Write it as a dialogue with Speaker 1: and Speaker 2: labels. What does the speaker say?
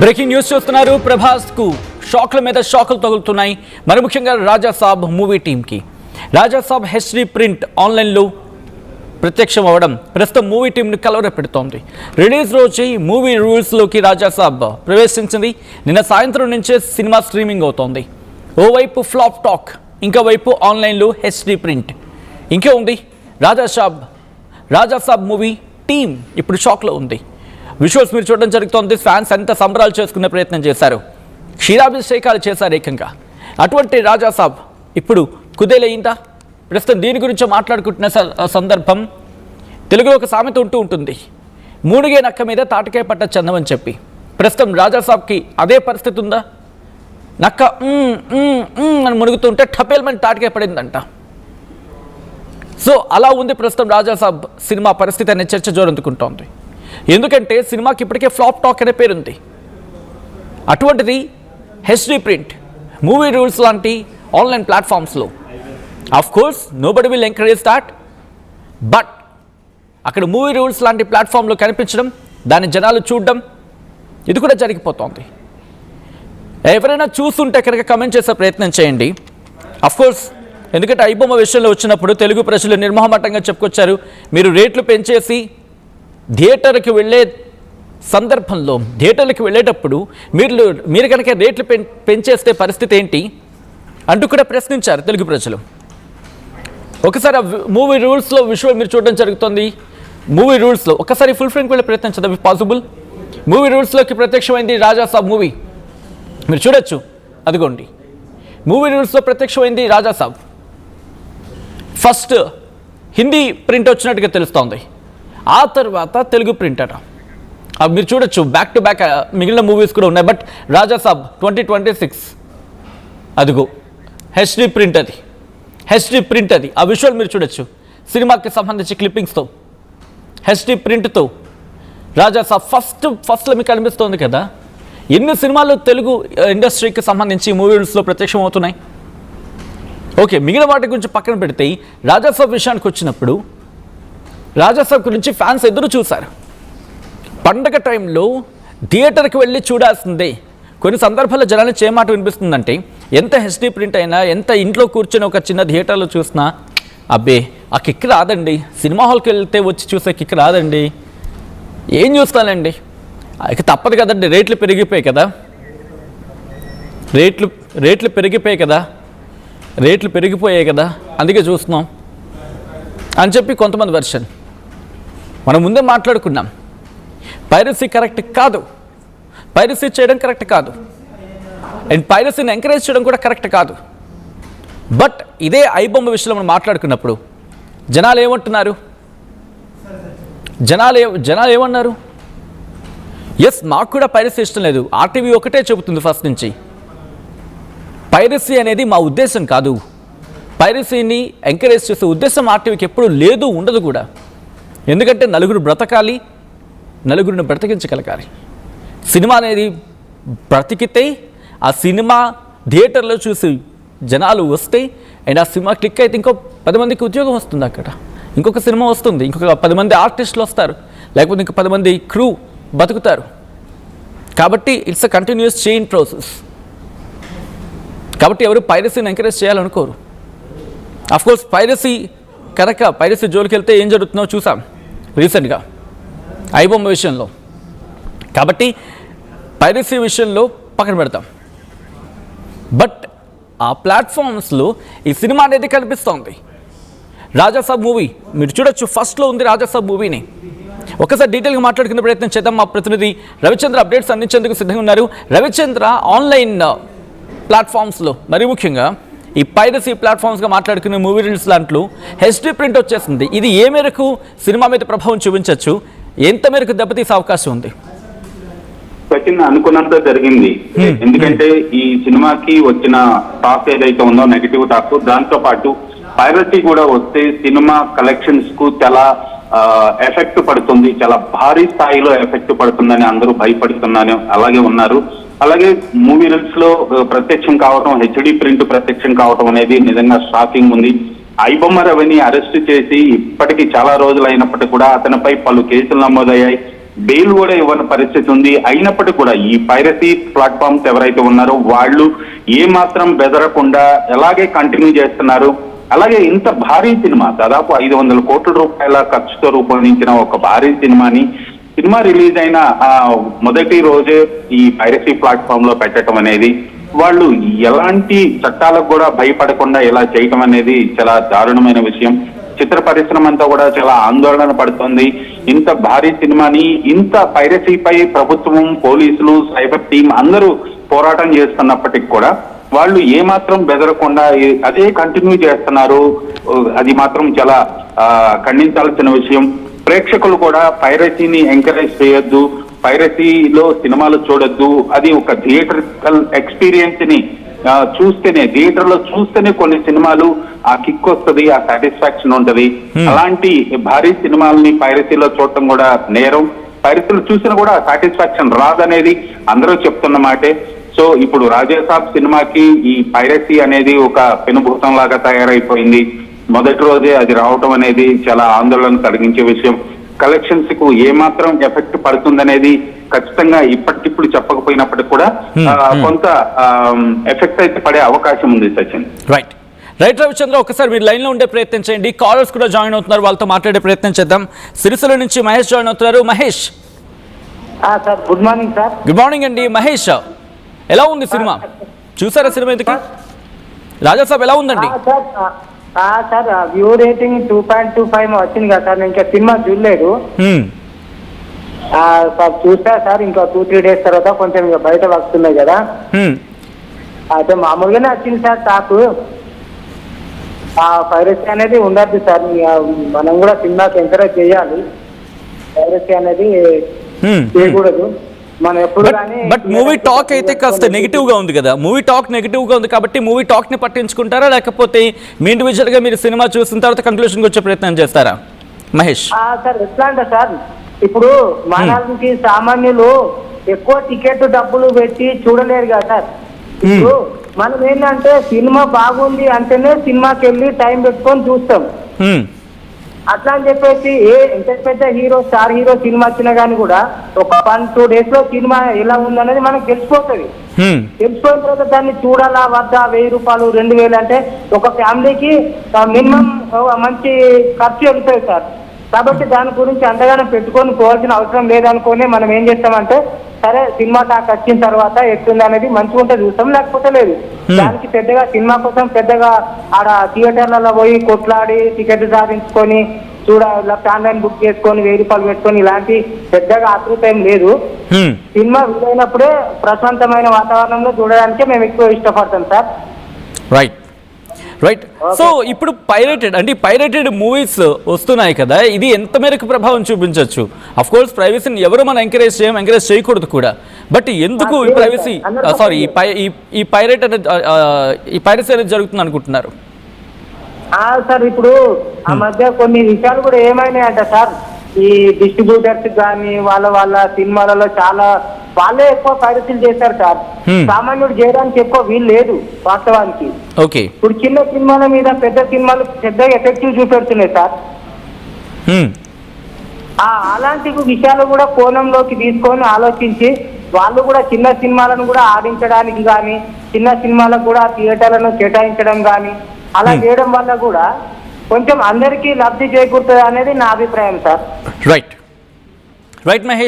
Speaker 1: Breaking news చూస్తున్నారు. ప్రభాస్ కు షాక్ల మీద షాకులు తగులుతున్నాయి. మరి ముఖ్యంగా రాజాసాబ్ మూవీ టీంకి రాజాసాబ్ హెచ్డి ప్రింట్ ఆన్లైన్లో ప్రత్యక్షం అవ్వడం ప్రస్తుతం మూవీ టీంని కలవరపెడుతోంది. రిలీజ్ రోజు మూవీ రూల్స్లోకి రాజాసాబ్ ప్రవేశించింది. నిన్న సాయంత్రం నుంచే సినిమా స్ట్రీమింగ్ అవుతోంది. ఓవైపు ఫ్లాప్ టాక్, ఇంకో వైపు ఆన్లైన్లో హెచ్డి ప్రింట్. ఇంకే ఉంది రాజాసాబ్ మూవీ టీం ఇప్పుడు షాక్లో ఉంది. విజువల్స్ మీరు చూడడం జరుగుతోంది. ఫ్యాన్స్ ఎంత సంబరాలు చేసుకునే ప్రయత్నం చేశారు, క్షీరాభిషేకాలు చేశారు ఏకంగా. అటువంటి రాజాసాబ్ ఇప్పుడు కుదేలయ్యిందా? ప్రస్తుతం దీని గురించి మాట్లాడుకుంటున్న సందర్భం తెలుగులో ఒక సామెత ఉంటుంది, మూడిగే నక్క మీద తాటికాయ పట్ట చందమని చెప్పి. ప్రస్తుతం రాజాసాబ్కి అదే పరిస్థితి ఉందా? నక్క అని మునుగుతుంటే టపేల్మని తాటికాయ పడిందంట. సో అలా ఉంది ప్రస్తుతం రాజాసాబ్ సినిమా పరిస్థితి అనే చర్చ జోరందుకుంటోంది. ఎందుకంటే సినిమాకి ఇప్పటికే ఫ్లాప్ టాక్ అనే పేరుంది. అటువంటిది హెచ్డి ప్రింట్, మూవీ రూల్స్ లాంటి ఆన్లైన్ ప్లాట్ఫామ్స్లో of course nobody will encourage that, but అక్కడ మూవీ రూల్స్ లాంటి ప్లాట్ఫామ్లో కనిపించడం, దాన్ని జనాలు చూడడం, ఇది కూడా జరిగిపోతుంది. ఎవరైనా చూస్తుంటే కనుక కమెంట్ చేసే ప్రయత్నం చేయండి. అఫ్ కోర్స్ ఎందుకంటే ఐబొమ్మ విషయంలో వచ్చినప్పుడు తెలుగు ప్రజలు నిర్మోహమాటంగా చెప్పుకొచ్చారు, మీరు రేట్లు పెంచేసి థియేటర్కి వెళ్ళే సందర్భంలో, థియేటర్కి వెళ్ళేటప్పుడు మీరు కనుక రేట్లు పెంచేస్తే పరిస్థితి ఏంటి అంటూ కూడా ప్రశ్నించారు తెలుగు ప్రజలు. ఒకసారి మూవీ రూల్స్లో విజువల్ మీరు చూడడం జరుగుతుంది. మూవీ రూల్స్లో ఒకసారి ఫుల్ ఫ్రేమ్కి వెళ్ళే ప్రయత్నం చేద్దాం పాసిబుల్. మూవీ రూల్స్లోకి ప్రత్యక్షమైంది రాజాసాబ్ మూవీ, మీరు చూడొచ్చు. అదిగోండి, మూవీ రూల్స్లో ప్రత్యక్షమైంది రాజాసాబ్. ఫస్ట్ హిందీ ప్రింట్ వచ్చినట్టుగా తెలుస్తోంది, ఆ తర్వాత తెలుగు ప్రింట్ అట. అవి మీరు చూడొచ్చు, బ్యాక్ టు బ్యాక్ మిగిలిన మూవీస్ కూడా ఉన్నాయి. బట్ రాజాసాబ్ 2026 అదిగో హెచ్డి ప్రింట్, హెచ్డి ప్రింట్ అది. ఆ విజువల్ మీరు చూడొచ్చు, సినిమాకి సంబంధించి క్లిప్పింగ్స్తో హెచ్డి ప్రింట్తో రాజాసాబ్ ఫస్ట్లో మీకు కనిపిస్తోంది కదా. ఎన్ని సినిమాలు తెలుగు ఇండస్ట్రీకి సంబంధించి మూవీ రూల్స్లో ప్రత్యక్షం అవుతున్నాయి. ఓకే, మిగిలిన వాటి గురించి పక్కన పెడితే రాజాసాబ్ విషయానికి వచ్చినప్పుడు రాజాసాబ్ గురించి ఫ్యాన్స్ ఎదురు చూశారు. పండగ టైంలో థియేటర్కి వెళ్ళి చూడాల్సిందే. కొన్ని సందర్భాల్లో జనాలు చేయమాట వినిపిస్తుందంటే, ఎంత హెచ్డి ప్రింట్ అయినా, ఎంత ఇంట్లో కూర్చొని ఒక చిన్న థియేటర్లో చూసినా అబ్బే ఆ కిక్ రాదండి, సినిమా హాల్కి వెళ్తే వచ్చి చూసే కిక్ రాదండి, ఏం చూస్తానండి, ఇక తప్పదు కదండి, రేట్లు పెరిగిపోయాయి కదా, రేట్లు పెరిగిపోయాయి కదా అందుకే చూస్తున్నాం అని చెప్పి కొంతమంది వెర్షన్. మనం ముందే మాట్లాడుకున్నాం, పైరసీ కరెక్ట్ కాదు, పైరసీ చేయడం కరెక్ట్ కాదు, అండ్ పైరసీని ఎంకరేజ్ చేయడం కూడా కరెక్ట్ కాదు. బట్ ఇదే ఐబొమ్మ విషయంలో మనం మాట్లాడుకున్నప్పుడు జనాలు ఏమంటున్నారు, జనాలు ఏమన్నారు? ఎస్, మాకు కూడా పైరసీ ఇష్టం లేదు. ఆర్టీవీ ఒకటే చెబుతుంది ఫస్ట్ నుంచి, పైరసీ అనేది మా ఉద్దేశం కాదు, పైరసీని ఎంకరేజ్ చేసే ఉద్దేశం ఆర్టీవీకి ఎప్పుడు లేదు, ఉండదు కూడా. ఎందుకంటే నలుగురు బ్రతకాలి, నలుగురిని బ్రతికించగలగాలి. సినిమా అనేది బ్రతికితే ఆ సినిమా థియేటర్లో చూసి జనాలు వస్తే, అండ్ ఆ సినిమా క్లిక్ అయితే ఇంకో 10 మందికి ఉద్యోగం వస్తుంది, అక్కడ ఇంకొక సినిమా వస్తుంది, ఇంకొక 10 మంది ఆర్టిస్టులు వస్తారు, లేకపోతే ఇంకో 10 మంది క్రూ బతుకుతారు. కాబట్టి it's a continuous chain process. కాబట్టి ఎవరు పైరసీని ఎంకరేజ్ చేయాలనుకోరు. అఫ్కోర్స్ పైరసీ జోలికి వెళ్తే ఏం జరుగుతుందో చూసాం రీసెంట్గా ఐబొమ్మ విషయంలో. కాబట్టి పైరసీ విషయంలో పక్కన పెడతాం. బట్ ఆ ప్లాట్ఫామ్స్లో ఈ సినిమా అనేది కనిపిస్తోంది. రాజాసాబ్ మూవీ మీరు చూడొచ్చు, ఫస్ట్లో ఉంది రాజాసాబ్ మూవీని. ఒకసారి డీటెయిల్గా మాట్లాడుకునే ప్రయత్నం చేద్దాం. మా ప్రతినిధి రవిచంద్ర అప్డేట్స్ అందించేందుకు సిద్ధంగా ఉన్నారు. రవిచంద్ర, ఆన్లైన్ ప్లాట్ఫామ్స్లో మరి ముఖ్యంగా ఈ పైరసీ ప్లాట్ఫామ్స్గా మాట్లాడుకునే మూవీ రూల్స్ దాంట్లో హెచ్డి ప్రింట్ వచ్చేసింది. ఇది ఏ మేరకు సినిమా మీద ప్రభావం చూపించవచ్చు, ఎంత మేరకు దెబ్బతీసే అవకాశం ఉంది?
Speaker 2: అనుకున్నంత జరిగింది. ఎందుకంటే ఈ సినిమాకి వచ్చిన టాక్ ఏదైతే ఉందో, నెగిటివ్ టాక్, దాంతో పాటు పైరసీ కూడా వస్తే సినిమా కలెక్షన్స్ కు చాలా ఎఫెక్ట్ పడుతుంది, చాలా భారీ స్థాయిలో ఎఫెక్ట్ పడుతుందని అందరూ భయపడుతున్నాను అలాగే ఉన్నారు. అలాగే మూవీ రూల్స్ లో ప్రత్యక్షం కావడం, హెచ్డి ప్రింట్ ప్రత్యక్షం కావడం అనేది నిజంగా షాకింగ్ ఉంది. ఐబొమ్మ రవిని అరెస్ట్ చేసి ఇప్పటికీ చాలా రోజులు అయినప్పటికీ కూడా అతనిపై పలు కేసులు నమోదయ్యాయి. బెయిల్ కూడా ఇవ్వని పరిస్థితి ఉంది. అయినప్పటికీ కూడా ఈ పైరసీ ప్లాట్ఫామ్స్ ఎవరైతే ఉన్నారో వాళ్ళు ఏ మాత్రం బెదరకుండా ఎలాగే కంటిన్యూ చేస్తున్నారు. అలాగే ఇంత భారీ సినిమా, దాదాపు 500 కోట్ల రూపాయల ఖర్చుతో రూపొందించిన ఒక భారీ సినిమా రిలీజ్ అయిన మొదటి రోజే ఈ పైరసీ ప్లాట్ఫామ్ లో పెట్టడం అనేది, వాళ్ళు ఎలాంటి చట్టాలకు కూడా భయపడకుండా ఇలా చేయటం అనేది చాలా దారుణమైన విషయం. చిత్ర పరిశ్రమ అంతా కూడా చాలా ఆందోళన పడుతోంది. ఇంత భారీ సినిమాని, ఇంత పైరసీపై ప్రభుత్వం, పోలీసులు, సైబర్ టీం అందరూ పోరాటం చేస్తున్నప్పటికీ కూడా వాళ్ళు ఏమాత్రం బెదరకుండా అదే కంటిన్యూ చేస్తున్నారు. అది మాత్రం చాలా ఖండించాల్సిన విషయం. ప్రేక్షకులు కూడా పైరసీని ఎంకరేజ్ చేయొద్దు, పైరసీలో సినిమాలు చూడొద్దు. అది ఒక థియేటర్కల్ ఎక్స్పీరియన్స్ ని చూస్తేనే, థియేటర్ లో చూస్తేనే కొన్ని సినిమాలు ఆ కిక్ వస్తుంది, ఆ సాటిస్ఫాక్షన్ ఉంటది. అలాంటి భారీ సినిమాలని పైరసీలో చూడటం కూడా నేరం. పైరసీలు చూసినా కూడా సాటిస్ఫాక్షన్ రాదనేది అందరూ చెప్తున్న మాటే. సో ఇప్పుడు రాజాసాబ్ సినిమాకి ఈ పైరసీ అనేది ఒక పెనుభూతం లాగా తయారైపోయింది. మొదటి రోజే అది రావటం అనేది చాలా ఆందోళన కలిగించే విషయం. కలెక్షన్స్ కు ఏమాత్రం ఎఫెక్ట్ పడుతుందనేది ఖచ్చితంగా ఇప్పటికిప్పుడు చెప్పకపోయినప్పటికీ కూడా కొంత ఎఫెక్ట్ అయితే పడే అవకాశం ఉంది. సచిన్,
Speaker 1: రైట్ రవిచంద్ర, ఒకసారి మీరు లైన్ లో ఉండే ప్రయత్నం చేయండి. కాలర్స్ కూడా జాయిన్ అవుతున్నారు, వాళ్ళతో మాట్లాడే ప్రయత్నం చేద్దాం. సిరిసిల్ల నుంచి మహేష్ జాయిన్ అవుతున్నారు. Mahesh
Speaker 3: sir, good morning sir.
Speaker 1: Good morning అండి. మహేష్, ఎలా ఉంది సినిమా? చూసారా సినిమా? ఎందుకు రాజాసాబ్ ఎలా ఉందండి?
Speaker 3: సార్ వ్యూ రేటింగ్ 2.25 వచ్చింది కదా సార్. నేను ఇంకా సినిమా చూడలేదు సార్. చూస్తా సార్, ఇంకా 2-3 డేస్ తర్వాత కొంచెం ఇంకా బయట వస్తున్నాయి కదా, అయితే మామూలుగానే వచ్చింది సార్ టాక్. పైరసీ అనేది ఉండద్దు సార్, మనం కూడా సినిమాకి ఎంకరేజ్ చేయాలి. పైరసీ అనేది చేయకూడదు మనం ఎప్పుడు.
Speaker 1: బట్ మూవీ టాక్ అయితే కాస్త నెగిటివ్ గా ఉంది కదా, మూవీ టాక్ నెగిటివ్ గా ఉంది కాబట్టి మూవీ టాక్ ని పట్టించుకుంటారా, లేకపోతే మీ ఇండివిజువల్ గా మీరు సినిమా చూసిన తర్వాత కంక్లూషన్ వచ్చే ప్రయత్నం చేస్తారా? మహేష్
Speaker 3: సార్, ఎట్లా అంటే సార్, ఇప్పుడు మానవునికి సామాన్యులు ఎక్కువ టికెట్ డబ్బులు పెట్టి చూడలేరు కదా సార్. ఇప్పుడు మనం ఏంటంటే సినిమా బాగుంది అంటేనే సినిమాకి వెళ్ళి టైం పెట్టుకొని చూస్తాం. అట్లా అని చెప్పేసి ఎంత పెద్ద హీరో, స్టార్ హీరో సినిమా వచ్చినా కానీ కూడా ఒక 1-2 డేస్ లో సినిమా ఎలా ఉందనేది మనకు తెలిసిపోతుంది. తెలిసిపోయిన తర్వాత దాన్ని చూడాలా వద్దా, 1000 రూపాయలు 2000 అంటే ఒక ఫ్యామిలీకి మినిమం మంచి ఖర్చు వెళ్తుంది సార్. కాబట్టి దాని గురించి అంతగానో పెట్టుకొని పోవాల్సిన అవసరం లేదనుకొని మనం ఏం చేస్తామంటే, సరే సినిమా టాక్ వచ్చిన తర్వాత ఎట్లుంది అనేది మంచిగా ఉంటే చూస్తాం, లేకపోతే లేదు. దానికి పెద్దగా సినిమా కోసం పెద్దగా ఆడ థియేటర్లలో పోయి కొట్లాడి టికెట్ సాధించుకొని లేకపోతే ఆన్లైన్ బుక్ చేసుకొని 1000 రూపాయలు పెట్టుకొని ఇలాంటి పెద్దగా ఆతృత ఏం లేదు. సినిమా వీలైనప్పుడే ప్రశాంతమైన వాతావరణంలో చూడడానికే మేము ఎక్కువ ఇష్టపడతాం సార్.
Speaker 1: రైట్. సో ఇప్పుడు పైరేటెడ్ మూవీస్ వస్తున్నాయి కదా, ఇది ఎంత మేరకు ప్రభావం చూపించవచ్చు? అఫ్ కోర్స్ ప్రైవసీని ఎవరు మనం ఎంకరేజ్ చేయకూడదు కూడా, బట్ ఎందుకు ఈ ప్రైవసీ ఈ పైరసీ అనేది జరుగుతుంది అనుకుంటున్నారు?
Speaker 3: సార్, ఇప్పుడు ఆ మధ్య కొన్ని విషయాలు కూడా ఏమైనాయంట సార్, ఈ డిస్ట్రిబ్యూటర్స్ కానీ వాళ్ళ సినిమాలలో చాలా వాళ్ళే ఎక్కువ పైరసీలు చేశారు సార్. సామాన్యుడు చేయడానికి ఎక్కువ వీలు లేదు వాస్తవానికి.
Speaker 1: ఓకే,
Speaker 3: ఇప్పుడు చిన్న సినిమాల మీద పెద్ద సినిమాలు పెద్దగా ఎఫెక్టివ్ చూపెడుతున్నాయి సార్. అలాంటి విషయాలు కూడా కోణంలోకి తీసుకొని ఆలోచించి వాళ్ళు కూడా చిన్న సినిమాలను కూడా ఆడించడానికి కానీ, చిన్న సినిమాలకు కూడా థియేటర్లను కేటాయించడం కానీ అలా చేయడం వల్ల కూడా కొంచెం అందరికీ లబ్ధి చేకూరుతుంది అనేది నా అభిప్రాయం సార్.
Speaker 1: రైట్ మహేష్.